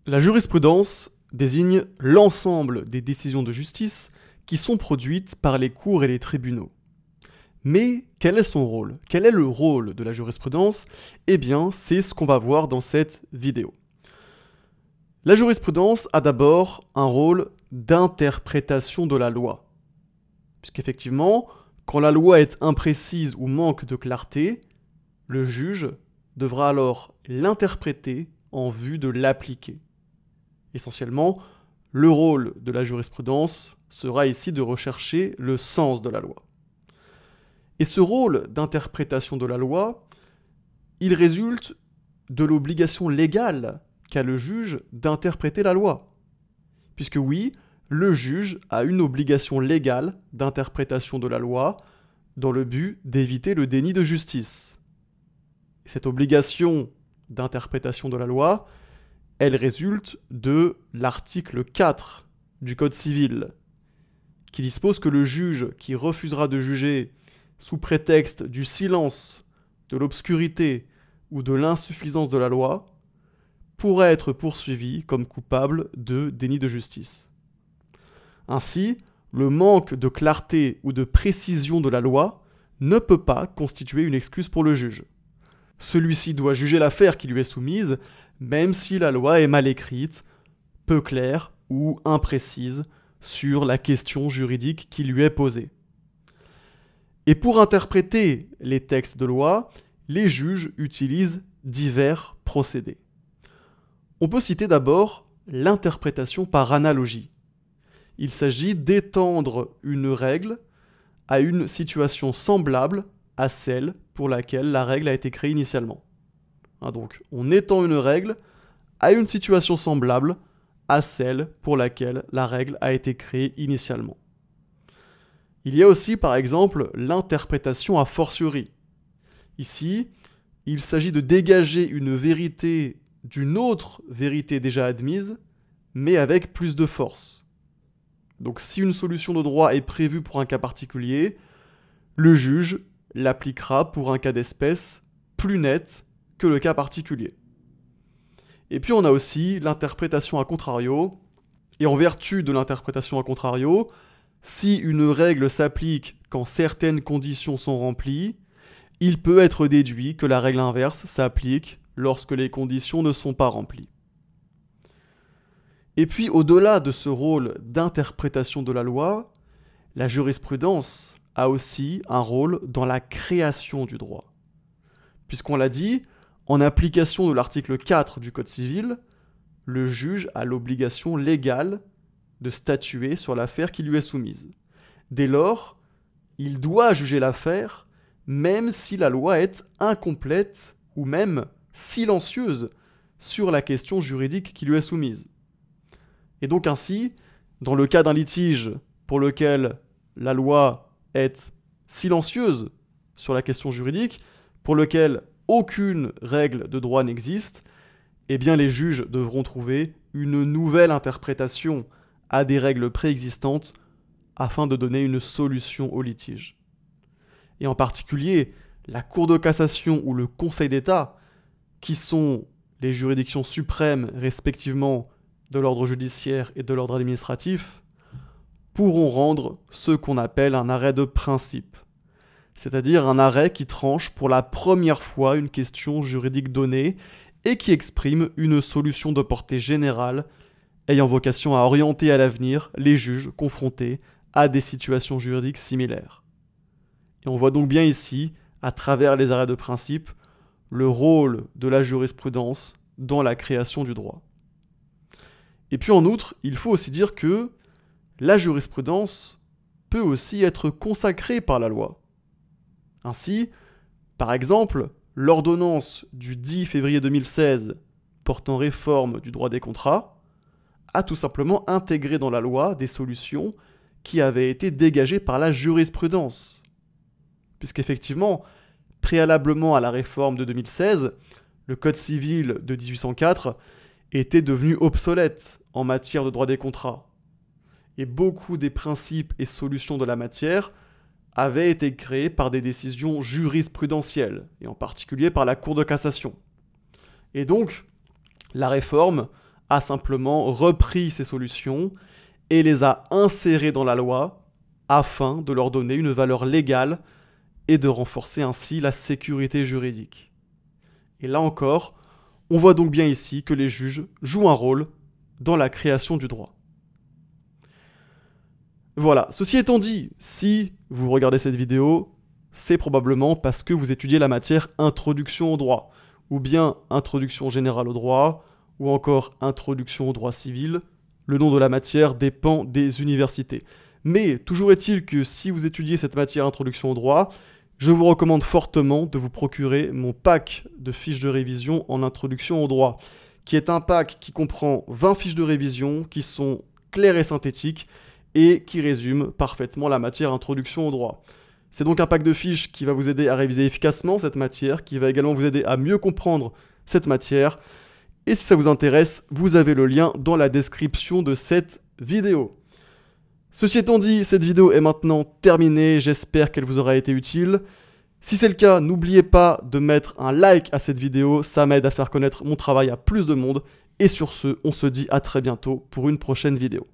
La jurisprudence désigne l'ensemble des décisions de justice qui sont produites par les cours et les tribunaux. Mais quel est son rôle? Quel est le rôle de la jurisprudence? Eh bien, c'est ce qu'on va voir dans cette vidéo. La jurisprudence a d'abord un rôle d'interprétation de la loi. Puisqu'effectivement, quand la loi est imprécise ou manque de clarté, le juge devra alors l'interpréter en vue de l'appliquer. Essentiellement, le rôle de la jurisprudence sera ici de rechercher le sens de la loi. Et ce rôle d'interprétation de la loi, il résulte de l'obligation légale qu'a le juge d'interpréter la loi. Puisque oui, le juge a une obligation légale d'interprétation de la loi dans le but d'éviter le déni de justice. Et cette obligation d'interprétation de la loi, elle résulte de l'article 4 du Code civil, qui dispose que le juge qui refusera de juger sous prétexte du silence, de l'obscurité ou de l'insuffisance de la loi, pourrait être poursuivi comme coupable de déni de justice. Ainsi, le manque de clarté ou de précision de la loi ne peut pas constituer une excuse pour le juge. Celui-ci doit juger l'affaire qui lui est soumise, même si la loi est mal écrite, peu claire ou imprécise sur la question juridique qui lui est posée. Et pour interpréter les textes de loi, les juges utilisent divers procédés. On peut citer d'abord l'interprétation par analogie. Il s'agit d'étendre une règle à une situation semblable à celle pour laquelle la règle a été créée initialement. Donc, on étend une règle à une situation semblable à celle pour laquelle la règle a été créée initialement. Il y a aussi, par exemple, l'interprétation a fortiori. Ici, il s'agit de dégager une vérité d'une autre vérité déjà admise, mais avec plus de force. Donc, si une solution de droit est prévue pour un cas particulier, le juge l'appliquera pour un cas d'espèce plus net que le cas particulier. Et puis on a aussi l'interprétation a contrario, et en vertu de l'interprétation a contrario, si une règle s'applique quand certaines conditions sont remplies, il peut être déduit que la règle inverse s'applique lorsque les conditions ne sont pas remplies. Et puis au-delà de ce rôle d'interprétation de la loi, la jurisprudence a aussi un rôle dans la création du droit. Puisqu'on l'a dit, en application de l'article 4 du Code civil, le juge a l'obligation légale de statuer sur l'affaire qui lui est soumise. Dès lors, il doit juger l'affaire, même si la loi est incomplète ou même silencieuse sur la question juridique qui lui est soumise. Et donc ainsi, dans le cas d'un litige pour lequel la loi est silencieuse sur la question juridique, pour lequel aucune règle de droit n'existe, eh bien les juges devront trouver une nouvelle interprétation à des règles préexistantes afin de donner une solution au litige. Et en particulier, la Cour de cassation ou le Conseil d'État, qui sont les juridictions suprêmes respectivement de l'ordre judiciaire et de l'ordre administratif, pourront rendre ce qu'on appelle un arrêt de principe, c'est-à-dire un arrêt qui tranche pour la première fois une question juridique donnée et qui exprime une solution de portée générale ayant vocation à orienter à l'avenir les juges confrontés à des situations juridiques similaires. Et on voit donc bien ici, à travers les arrêts de principe, le rôle de la jurisprudence dans la création du droit. Et puis en outre, il faut aussi dire que la jurisprudence peut aussi être consacrée par la loi. Ainsi, par exemple, l'ordonnance du 10 février 2016 portant réforme du droit des contrats a tout simplement intégré dans la loi des solutions qui avaient été dégagées par la jurisprudence. Puisqu'effectivement, préalablement à la réforme de 2016, le Code civil de 1804 était devenu obsolète en matière de droit des contrats. Et beaucoup des principes et solutions de la matière avaient été créés par des décisions jurisprudentielles, et en particulier par la Cour de cassation. Et donc, la réforme a simplement repris ces solutions et les a insérées dans la loi afin de leur donner une valeur légale et de renforcer ainsi la sécurité juridique. Et là encore, on voit donc bien ici que les juges jouent un rôle dans la création du droit. Voilà, ceci étant dit, si vous regardez cette vidéo, c'est probablement parce que vous étudiez la matière Introduction au droit, ou bien Introduction générale au droit, ou encore Introduction au droit civil. Le nom de la matière dépend des universités. Mais toujours est-il que si vous étudiez cette matière Introduction au droit, je vous recommande fortement de vous procurer mon pack de fiches de révision en Introduction au droit, qui est un pack qui comprend 20 fiches de révision qui sont claires et synthétiques et qui résument parfaitement la matière Introduction au droit. C'est donc un pack de fiches qui va vous aider à réviser efficacement cette matière, qui va également vous aider à mieux comprendre cette matière. Et si ça vous intéresse, vous avez le lien dans la description de cette vidéo. Ceci étant dit, cette vidéo est maintenant terminée, j'espère qu'elle vous aura été utile. Si c'est le cas, n'oubliez pas de mettre un like à cette vidéo, ça m'aide à faire connaître mon travail à plus de monde. Et sur ce, on se dit à très bientôt pour une prochaine vidéo.